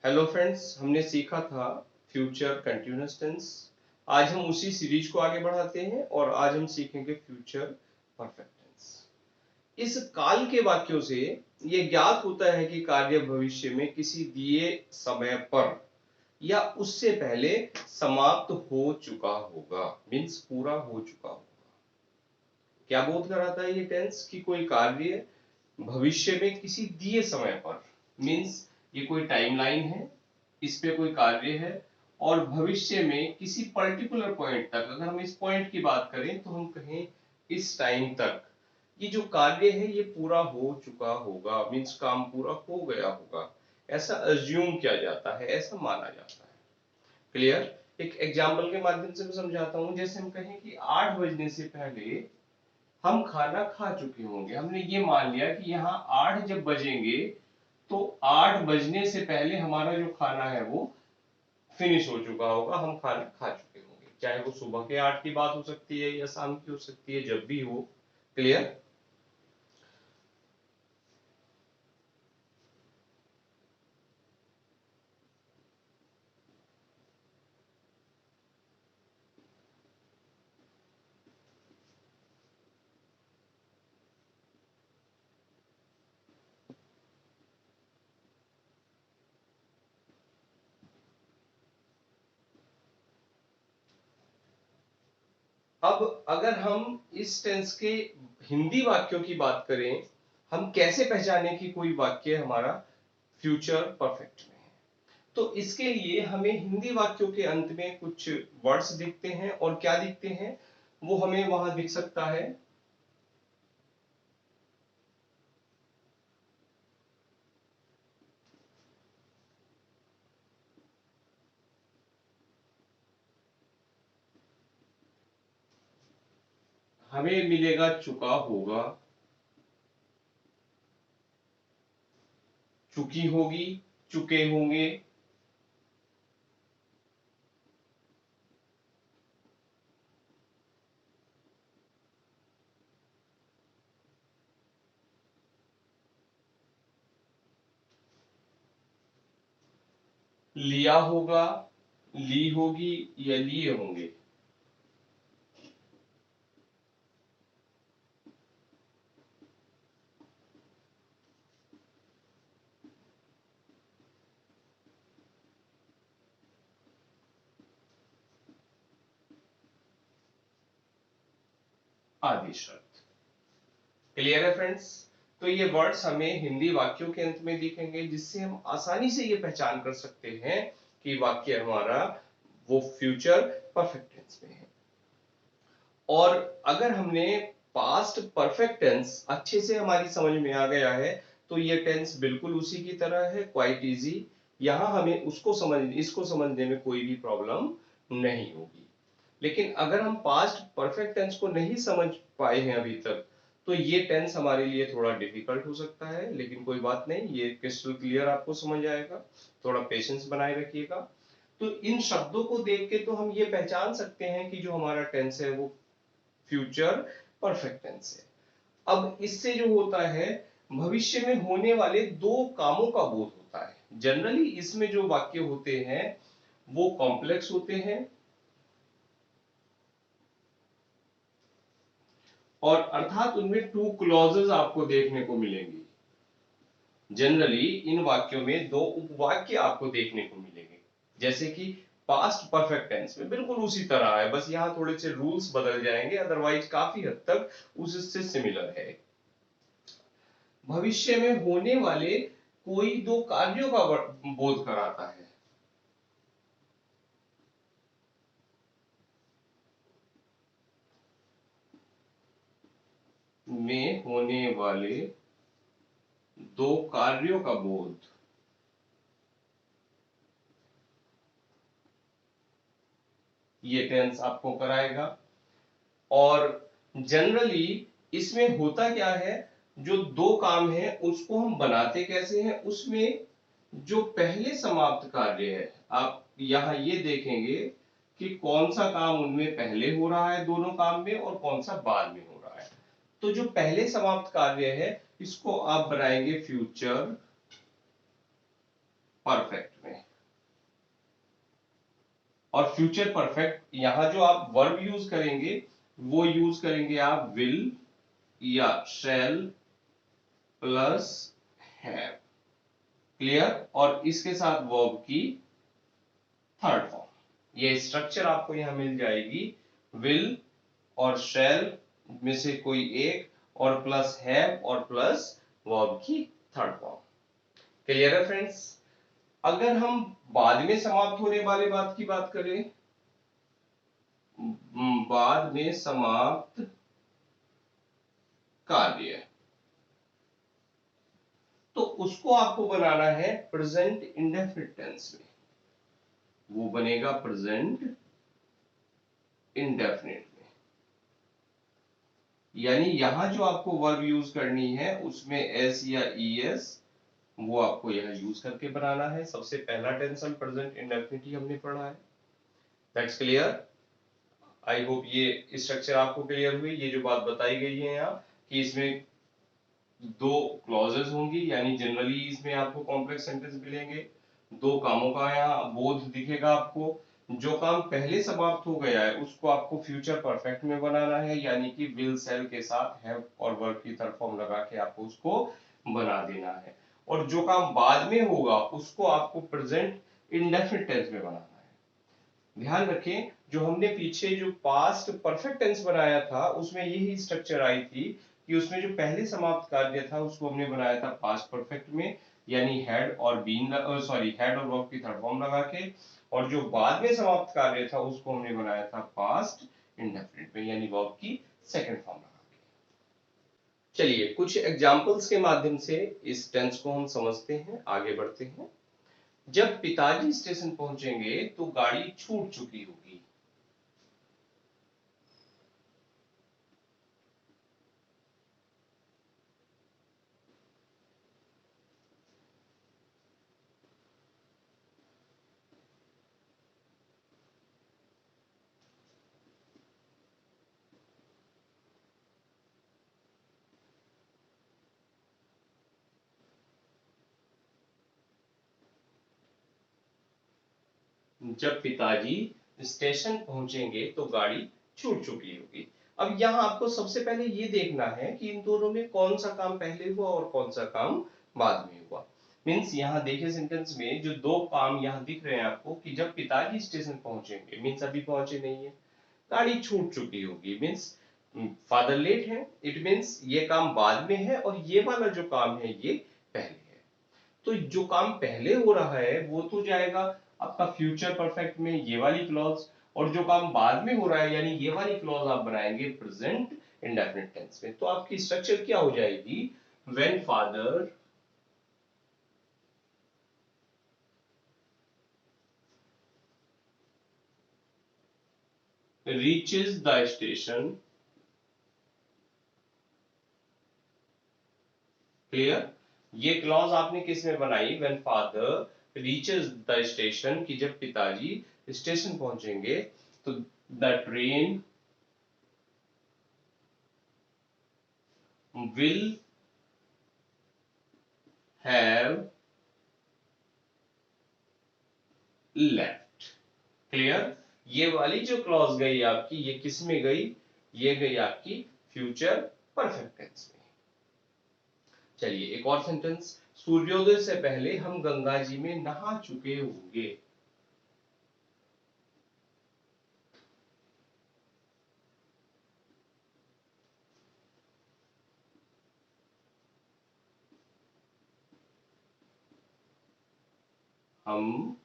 Hello friends, हमने सीखा था फ्यूचर कंटिन्यूअस टेंस। आज हम उसी सीरीज को आगे बढ़ाते हैं और आज हम सीखेंगे फ्यूचर परफेक्ट टेंस। इस काल के वाक्यों से यह ज्ञात होता है कि कार्य भविष्य में किसी दिए समय पर या उससे पहले समाप्त हो चुका होगा, मीन्स पूरा हो चुका होगा। क्या बोध कराता है ये टेंस कि कोई कार्य भविष्य में किसी दिए समय पर, मीन्स ये कोई टाइमलाइन है, इस पे कोई कार्य है और भविष्य में किसी पर्टिकुलर पॉइंट तक, अगर हम इस पॉइंट की बात करें तो हम कहें इस टाइम तक ये जो कार्य है ये पूरा हो चुका होगा, मीन्स काम पूरा हो गया होगा, ऐसा अज्यूम किया जाता है, ऐसा माना जाता है। क्लियर? एक एग्जाम्पल के माध्यम से मैं समझाता हूं। जैसे हम कहें कि 8 बजने से पहले हम खाना खा चुके होंगे। हमने ये मान लिया कि यहाँ 8 जब बजेंगे तो 8 बजने से पहले हमारा जो खाना है वो फिनिश हो चुका होगा, हम खाना खा चुके होंगे। चाहे वो सुबह के 8 की बात हो सकती है या शाम की हो सकती है, जब भी हो। क्लियर? अब अगर हम इस टेंस के हिंदी वाक्यों की बात करें, हम कैसे पहचाने कि कोई वाक्य हमारा फ्यूचर परफेक्ट में है, तो इसके लिए हमें हिंदी वाक्यों के अंत में कुछ वर्ड्स दिखते हैं। और क्या दिखते हैं वो हमें वहां दिख सकता है। हमें मिलेगा चुका होगा, चुकी होगी, चुके होंगे, लिया होगा, ली होगी या लिए होंगे। आदि शब्द। क्लियर है फ्रेंड्स? तो ये वर्ड्स हमें हिंदी वाक्यों के अंत में दिखेंगे, जिससे हम आसानी से ये पहचान कर सकते हैं कि वाक्य हमारा वो फ्यूचर परफेक्ट टेंस में है। और अगर हमने पास्ट परफेक्ट टेंस अच्छे से हमारी समझ में आ गया है तो ये टेंस बिल्कुल उसी की तरह है, क्वाइट इजी। यहां हमें इसको समझने में कोई भी प्रॉब्लम नहीं होगी। लेकिन अगर हम पास्ट परफेक्ट टेंस को नहीं समझ पाए हैं अभी तक, तो ये टेंस हमारे लिए थोड़ा डिफिकल्ट हो सकता है। लेकिन कोई बात नहीं, ये क्रिस्टल क्लियर आपको समझ आएगा। थोड़ा पेशेंस बनाए रखिएगा। तो इन शब्दों को देख के तो हम ये पहचान सकते हैं कि जो हमारा टेंस है वो फ्यूचर परफेक्ट टेंस है। अब इससे जो होता है, भविष्य में होने वाले दो कामों का बोध होता है। जनरली इसमें जो वाक्य होते हैं वो कॉम्प्लेक्स होते हैं और अर्थात उनमें टू क्लॉजेस आपको देखने को मिलेंगी। जनरली इन वाक्यों में दो उपवाक्य आपको देखने को मिलेंगे, जैसे कि पास्ट परफेक्ट टेंस में बिल्कुल उसी तरह है, बस यहां थोड़े से रूल्स बदल जाएंगे, अदरवाइज काफी हद तक उससे सिमिलर है। भविष्य में होने वाले कोई दो कार्यों का बोध कराता है। में होने वाले दो कार्यों का बोध, ये टेंस आपको कराएगा। और जनरली इसमें होता क्या है, जो दो काम है उसको हम बनाते कैसे हैं, उसमें जो पहले समाप्त कार्य है, आप यहां ये देखेंगे कि कौन सा काम उनमें पहले हो रहा है दोनों काम में और कौन सा बाद में हो रहा है। तो जो पहले समाप्त कार्य है इसको आप बनाएंगे फ्यूचर परफेक्ट में। और फ्यूचर परफेक्ट यहां जो आप वर्ब यूज करेंगे वो यूज करेंगे आप विल या शैल प्लस हैव। क्लियर? और इसके साथ वर्ब की थर्ड फॉर्म। ये स्ट्रक्चर आपको यहां मिल जाएगी, विल और शैल में से कोई एक, और प्लस हैव और प्लस वर्ब की थर्ड फॉर्म। क्लियर है फ्रेंड्स? अगर हम बाद में समाप्त होने वाले बात की बात करें, बाद में समाप्त कार्य, तो उसको आपको बनाना है प्रेजेंट इंडेफिनिट टेंस में। वो बनेगा प्रेजेंट इंडेफिनिट में। यानी यहां जो आपको वर्ब यूज करनी है उसमें एस या ईएस वो आपको यहां यूज करके बनाना है। सबसे पहला टेंस हम प्रेजेंट इंडेफिनिट ही हमने पढ़ा है। That's clear? आई होप ये स्ट्रक्चर आपको क्लियर हुई। ये जो बात बताई गई है यहाँ कि इसमें दो क्लॉजेस होंगी, यानी जनरली इसमें आपको कॉम्प्लेक्स सेंटेंस मिलेंगे। दो कामों का यहाँ बोध दिखेगा आपको। जो काम पहले समाप्त हो गया है उसको आपको फ्यूचर परफेक्ट में बनाना है, यानी कि विल सेल के साथ हैव और वर्ब की थर्ड फॉर्म लगा के आपको उसको बना देना है। और जो काम बाद में होगा उसको आपको प्रेजेंट इंडेफिनिट टेंस में बनाना है। ध्यान रखें, जो हमने पीछे जो पास्ट परफेक्ट टेंस बनाया था उसमें यही स्ट्रक्चर आई थी कि उसमें जो पहले समाप्त कार्य था उसको हमने बनाया था पास्ट परफेक्ट में, यानी हैड और बीन हैड और वर्ब की थर्ड फॉर्म लगा के। और जो बाद में समाप्त कार्य था उसको हमने बनाया था पास्ट इंडेफिनिट में, यानी वर्ब की सेकंड फॉर्म लगा के। चलिए कुछ एग्जांपल्स के माध्यम से इस टेंस को हम समझते हैं, आगे बढ़ते हैं। जब पिताजी स्टेशन पहुंचेंगे तो गाड़ी छूट चुकी होगी। जब पिताजी स्टेशन पहुंचेंगे तो गाड़ी छूट चुकी होगी। अब यहाँ आपको सबसे पहले ये देखना है कि इन दोनों में कौन सा काम पहले हुआ और कौन सा काम बाद में हुआ। मीन्स यहाँ देखिए सेंटेंस में जो दो काम यहाँ दिख रहे हैं आपको कि जब पिताजी स्टेशन पहुंचेंगे, मीन्स अभी पहुंचे नहीं है, गाड़ी छूट चुकी होगी, मीन्स फादर लेट है, इट मीन्स ये काम बाद में है और ये वाला जो काम है ये पहले है। तो जो काम पहले हो रहा है वो तो जाएगा आपका फ्यूचर परफेक्ट में, ये वाली क्लॉज। और जो काम बाद में हो रहा है यानी ये वाली क्लॉज आप बनाएंगे प्रेजेंट इंडेफिनिट टेंस में। तो आपकी स्ट्रक्चर क्या हो जाएगी, when father reaches the station. Clear? ये क्लॉज आपने किस में बनाई, when father reaches the station, कि जब पिताजी स्टेशन पहुंचेंगे तो the train will have left। Clear? ये वाली जो क्लॉज गई आपकी ये किस में गई, ये गई आपकी फ्यूचर परफेक्ट टेंस में। चलिए एक और सेंटेंस, सूर्योदय से पहले हम गंगा जी में नहा चुके होंगे। हम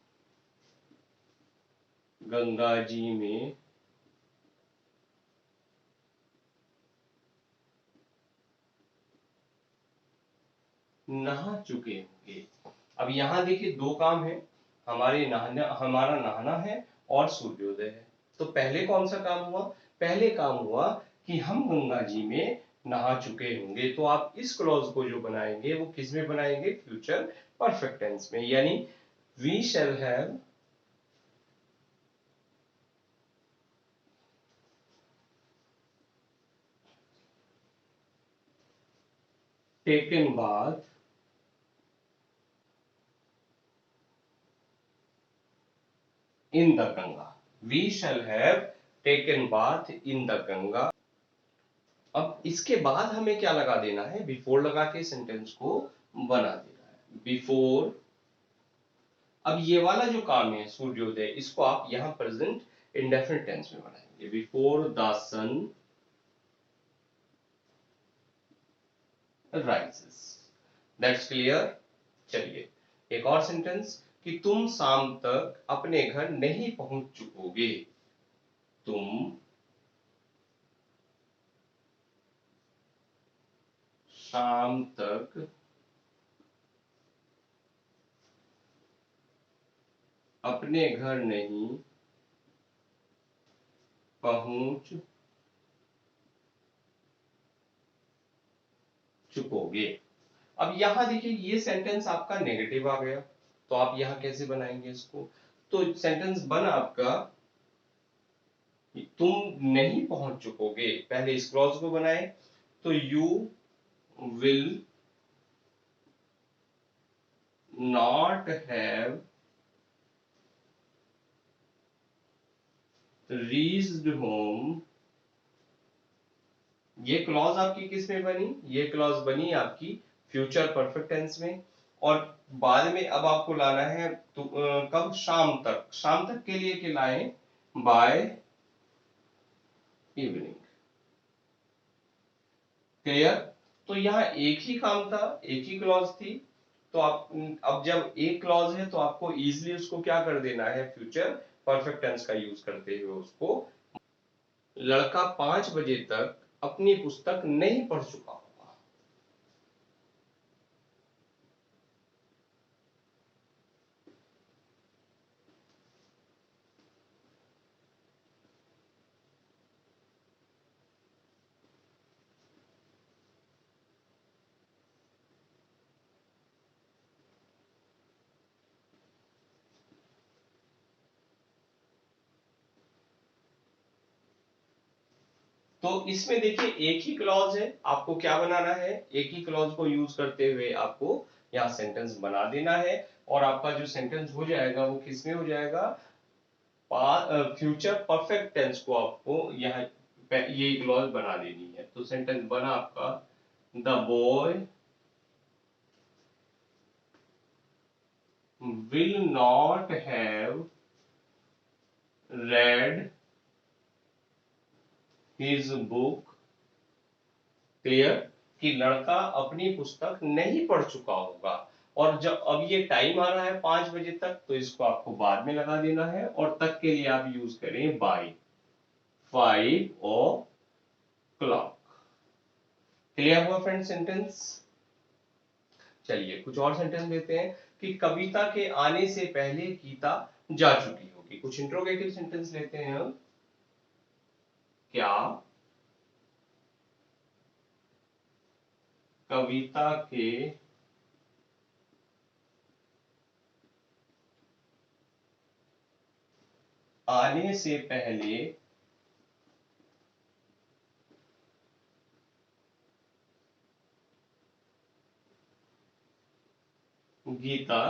गंगा जी में नहा चुके होंगे। अब यहां देखिए दो काम है, हमारा नहाना है और सूर्योदय है। तो पहले कौन सा काम हुआ, पहले काम हुआ कि हम गंगा जी में नहा चुके होंगे। तो आप इस क्लॉज को जो बनाएंगे वो किस में बनाएंगे, फ्यूचर परफेक्ट टेंस में, यानी we shall have taken bath in the Ganga. We shall have taken bath in the Ganga. अब इसके बाद हमें क्या लगा देना है, बिफोर लगा के सेंटेंस को बना देना है। बिफोर, अब ये वाला जो काम है सूर्योदय, इसको आप यहां प्रेजेंट इंडेफिनिट टेंस में बनाएंगे। Before the sun rises. That's clear. चलिए एक और सेंटेंस कि तुम शाम तक अपने घर नहीं पहुंच चुकोगे। तुम शाम तक अपने घर नहीं पहुंच चुकोगे। अब यहां देखिए ये सेंटेंस आपका नेगेटिव आ गया, तो आप यहां कैसे बनाएंगे इसको। तो सेंटेंस बना आपका तुम नहीं पहुंच चुकोगे, पहले इस क्लॉज को बनाए तो you will not have reached home. ये क्लॉज आपकी किस में बनी, ये क्लॉज बनी आपकी फ्यूचर परफेक्ट टेंस में। और बाद में अब आपको लाना है तो कब, शाम तक। शाम तक के लिए क्या लाएं, बाय इवनिंग। क्लियर। तो यहाँ एक ही काम था, एक ही क्लॉज थी। तो आप अब जब एक क्लॉज है तो आपको इजीली उसको क्या कर देना है, फ्यूचर परफेक्ट टेंस का यूज करते हुए उसको। लड़का 5 बजे तक अपनी पुस्तक नहीं पढ़ चुका होगा। तो इसमें देखिए एक ही क्लॉज है, आपको क्या बनाना है, एक ही क्लॉज को यूज करते हुए आपको यहाँ सेंटेंस बना देना है। और आपका जो सेंटेंस हो जाएगा वो किसमें हो जाएगा, फ्यूचर परफेक्ट टेंस को आपको यहाँ ये क्लॉज बना देनी है। तो सेंटेंस बना आपका the boy will not have read his book. Clear, कि लड़का अपनी पुस्तक नहीं पढ़ चुका होगा। और जब अब ये टाइम आ रहा है 5 बजे तक, तो इसको आपको बाद में लगा देना है और तक के लिए आप यूज करें बाय 5 o'clock। क्लियर हुआ फ्रेंड सेंटेंस। चलिए कुछ और सेंटेंस देते हैं कि कविता के आने से पहले गीता जा चुकी होगी। कुछ इंट्रोगेटिव सेंटेंस लेते हैं हम। क्या कविता के आने से पहले गीता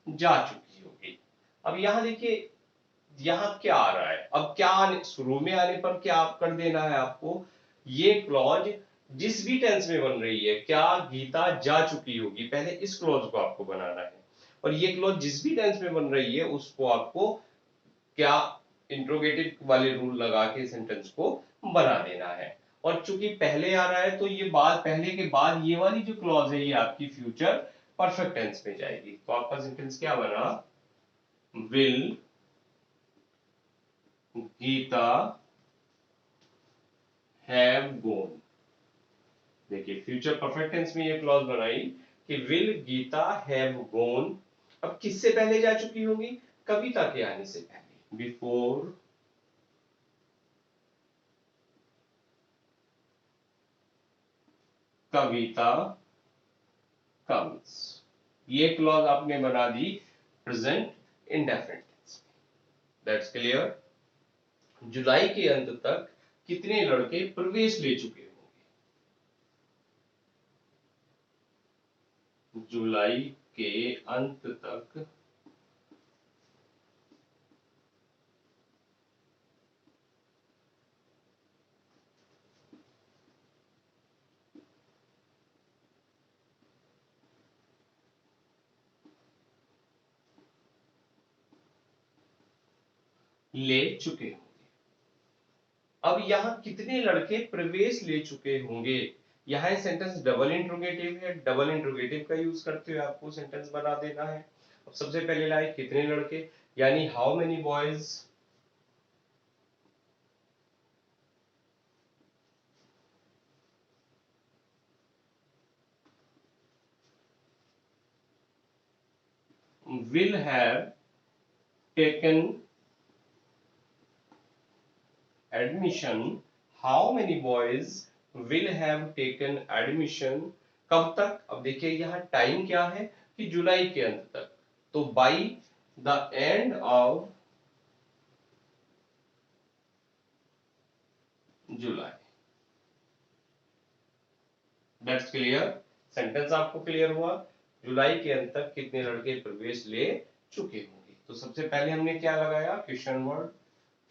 जा चुकी होगी। अब यहां देखिए यहाँ क्या आ रहा है, अब क्या शुरू में आने पर क्या आप कर देना है आपको, ये क्लॉज जिस भी टेंस में बन रही है, क्या गीता जा चुकी होगी, पहले इस क्लॉज को आपको बनाना है। और ये क्लॉज जिस भी टेंस में बन रही है उसको आपको क्या इंट्रोगेटिव वाले रूल लगा के सेंटेंस को बना देना है। और चूंकि पहले आ रहा है तो ये बाद, पहले के बाद ये वाली जो क्लॉज है ये आपकी फ्यूचर परफेक्ट टेंस में जाएगी। तो आपका सेंटेंस क्या बना, विल गीता हैव गॉन। देखिए फ्यूचर परफेक्ट टेंस में ये क्लॉज बनाई कि विल गीता हैव गॉन। अब किससे पहले जा चुकी होगी, कविता के आने से पहले, बिफोर कविता कम्स। ये क्लॉज आपने बना दी present indefinite tense. That's clear. जुलाई के अंत तक कितने लड़के प्रवेश ले चुके होंगे। जुलाई के अंत तक ले चुके होंगे। अब यहाँ कितने लड़के प्रवेश ले चुके होंगे, यहाँ सेंटेंस डबल इंट्रोगेटिव है, डबल इंट्रोगेटिव का यूज करते हुए आपको सेंटेंस बना देना है। अब सबसे पहले लाए कितने लड़के, यानी how many boys will have taken admission, how many boys will have taken admission, कब तक। अब देखिए यहाँ टाइम क्या है कि जुलाई के अंत तक, तो by the end of July. That's clear, sentence आपको क्लियर हुआ। जुलाई के अंत तक कितने लड़के प्रवेश ले चुके होंगे। तो सबसे पहले हमने क्या लगाया, क्वेश्चन वर्ड,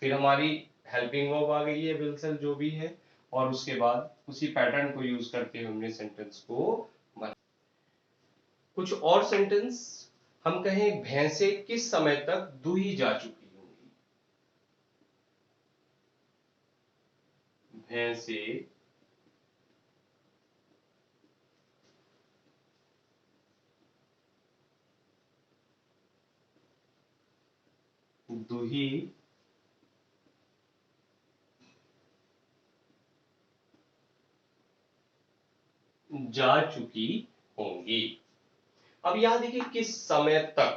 फिर हमारी हेल्पिंग वर्ब आ गई है, विल से जो भी है, और उसके बाद उसी पैटर्न को यूज करके हमने सेंटेंस को बना। कुछ और सेंटेंस हम कहें, भैंसे किस समय तक दूही जा चुकी होंगी। भैंसे दूही जा चुकी होंगी। अब यहां देखिए किस समय तक,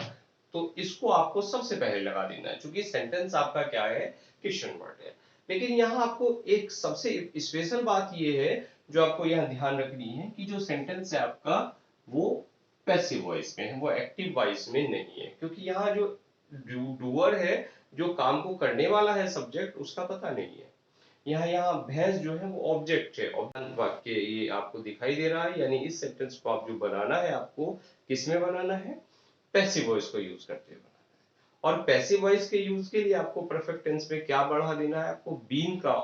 तो इसको आपको सबसे पहले लगा देना है, क्योंकि सेंटेंस आपका क्या है, क्वेश्चन वर्ड है। लेकिन यहाँ आपको एक सबसे स्पेशल बात ये है जो आपको यहाँ ध्यान रखनी है कि जो सेंटेंस है आपका वो पैसिव वॉइस में है, वो एक्टिव वॉइस में नहीं है, क्योंकि यहाँ जो डूअर है, जो काम को करने वाला है सब्जेक्ट, उसका पता नहीं है। यहाँ भैंस जो है वो ऑब्जेक्ट है, वाक्य ये आपको दिखाई दे रहा है, यानी इस सेंटेंस को आप जो बनाना है आपको किसमें बनाना है, पैसिव वॉइस को यूज करते हुए बनाना है। और पैसिव वॉइस के यूज के लिए आपको परफेक्ट टेंस में क्या बढ़ा देना है, आपको बीन का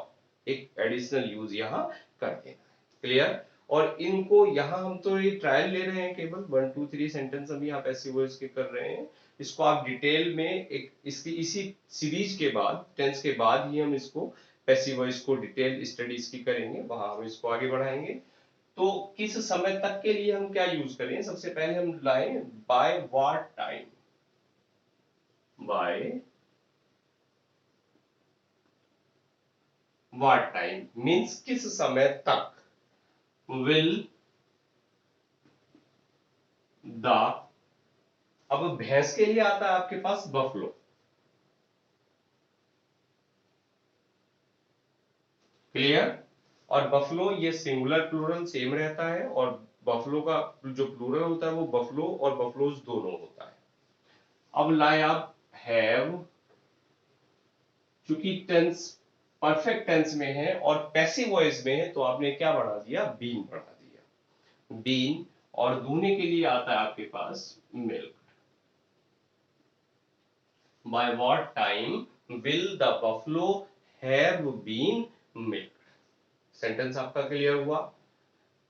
एक एडिशनल यूज यहाँ कर देना है। क्लियर। और इनको यहाँ हम तो ये ट्रायल ले रहे हैं, केवल 1 2 3 सेंटेंस हम यहाँ पैसिव वॉइस के कर रहे हैं। इसको आप डिटेल में एक इसकी इसी सीरीज के बाद, टेंस के बाद ही हम इसको पैसिव वॉइस को डिटेल स्टडीज की करेंगे, वहां हम इसको आगे बढ़ाएंगे। तो किस समय तक के लिए हम क्या यूज करें, सबसे पहले हम लाए bye what time. Bye what time means किस समय तक, विल द, अब भैंस के लिए आता है आपके पास बफलो। क्लियर। और बफलो ये सिंगुलर प्लूरल सेम रहता है, और बफलो का जो प्लूरल होता है वो बफलो और बफलोज दोनों होता है। अब लाए आप हैव, चूंकि टेंस परफेक्ट टेंस में है और पैसिव वॉइस में है, तो आपने क्या बढ़ा दिया, बीन बढ़ा दिया, बीन। और दूने के लिए आता है आपके पास milk. By what time will the buffalo have been milk. Sentence आपका क्लियर हुआ।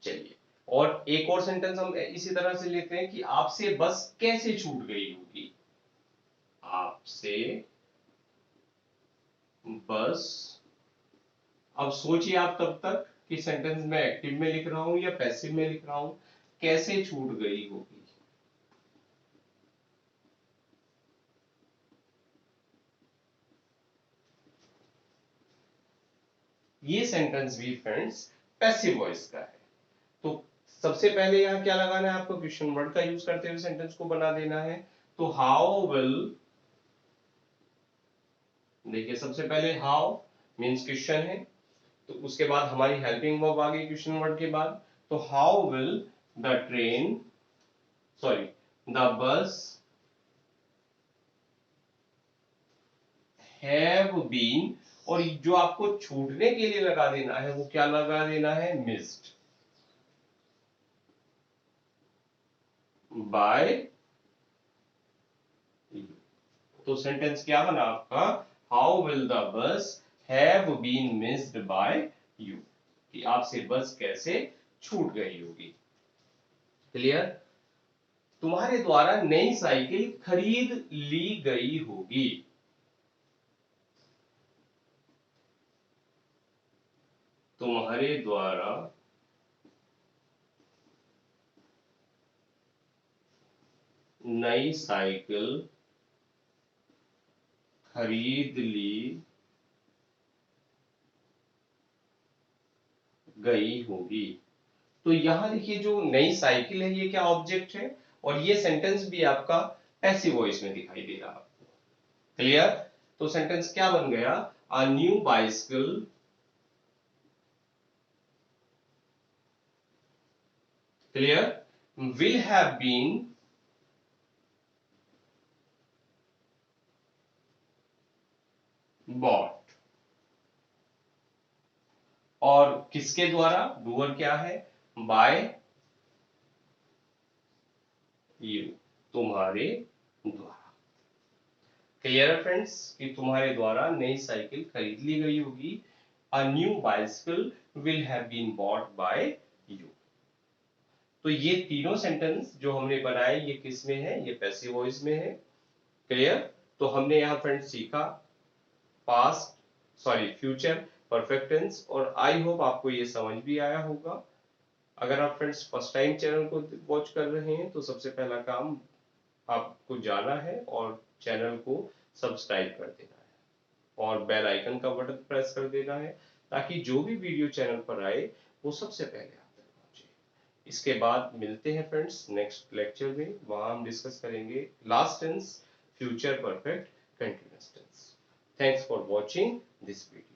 चलिए, और एक और सेंटेंस हम इसी तरह से लेते हैं कि आपसे बस कैसे छूट गई होगी। आपसे बस, अब सोचिए आप तब तक कि सेंटेंस में एक्टिव में लिख रहा हूं या पैसिव में लिख रहा हूं, कैसे छूट गई होगी। ये सेंटेंस भी फ्रेंड्स पैसिव वॉइस का है। तो सबसे पहले यहां क्या लगाना है आपको, क्वेश्चन वर्ड का यूज करते हुए सेंटेंस को बना देना है। तो हाउ विल, देखिए सबसे पहले हाउ मींस क्वेश्चन है, तो उसके बाद हमारी हेल्पिंग वर्ब आ गई क्वेश्चन वर्ड के बाद। तो how will the train, sorry the bus have been, और जो आपको छूटने के लिए लगा देना है वो क्या लगा देना है, मिस्ड बाय। तो सेंटेंस क्या बना आपका, how will the bus have been missed by you, कि आपसे बस कैसे छूट गई होगी। क्लियर। तुम्हारे द्वारा नई साइकिल खरीद ली गई होगी। तुम्हारे द्वारा नई साइकिल खरीद ली गई होगी। तो यहां देखिए जो नई साइकिल है ये क्या ऑब्जेक्ट है, और ये सेंटेंस भी आपका पैसिव वॉइस में दिखाई दे रहा है आपको। क्लियर? तो सेंटेंस क्या बन गया? A new bicycle clear will have been bought. और किसके द्वारा? डूअर क्या है? बाय यू, तुम्हारे द्वारा। क्लियर है फ्रेंड्स कि तुम्हारे द्वारा नई साइकिल खरीद ली गई होगी। A new bicycle will have been bought by you. तो ये तीनों सेंटेंस जो हमने बनाए ये किस में है? ये पैसिव वॉइस में है। क्लियर? तो हमने यहाँ फ्रेंड्स सीखा past sorry future perfect tense, और आई होप आपको ये समझ भी आया होगा। अगर आप फ्रेंड्स फर्स्ट टाइम चैनल को वॉच कर रहे हैं तो सबसे पहला काम आपको जाना है और चैनल को सब्सक्राइब कर देना है और बेल आइकन का बटन प्रेस कर देना है, ताकि जो भी वीडियो चैनल पर आए वो सबसे पहले आप तक पहुंचे। इसके बाद मिलते हैं फ्रेंड्स नेक्स्ट लेक्चर में, वहां हम डिस्कस करेंगे last tense, future perfect, continuous tense. Thanks for watching this video.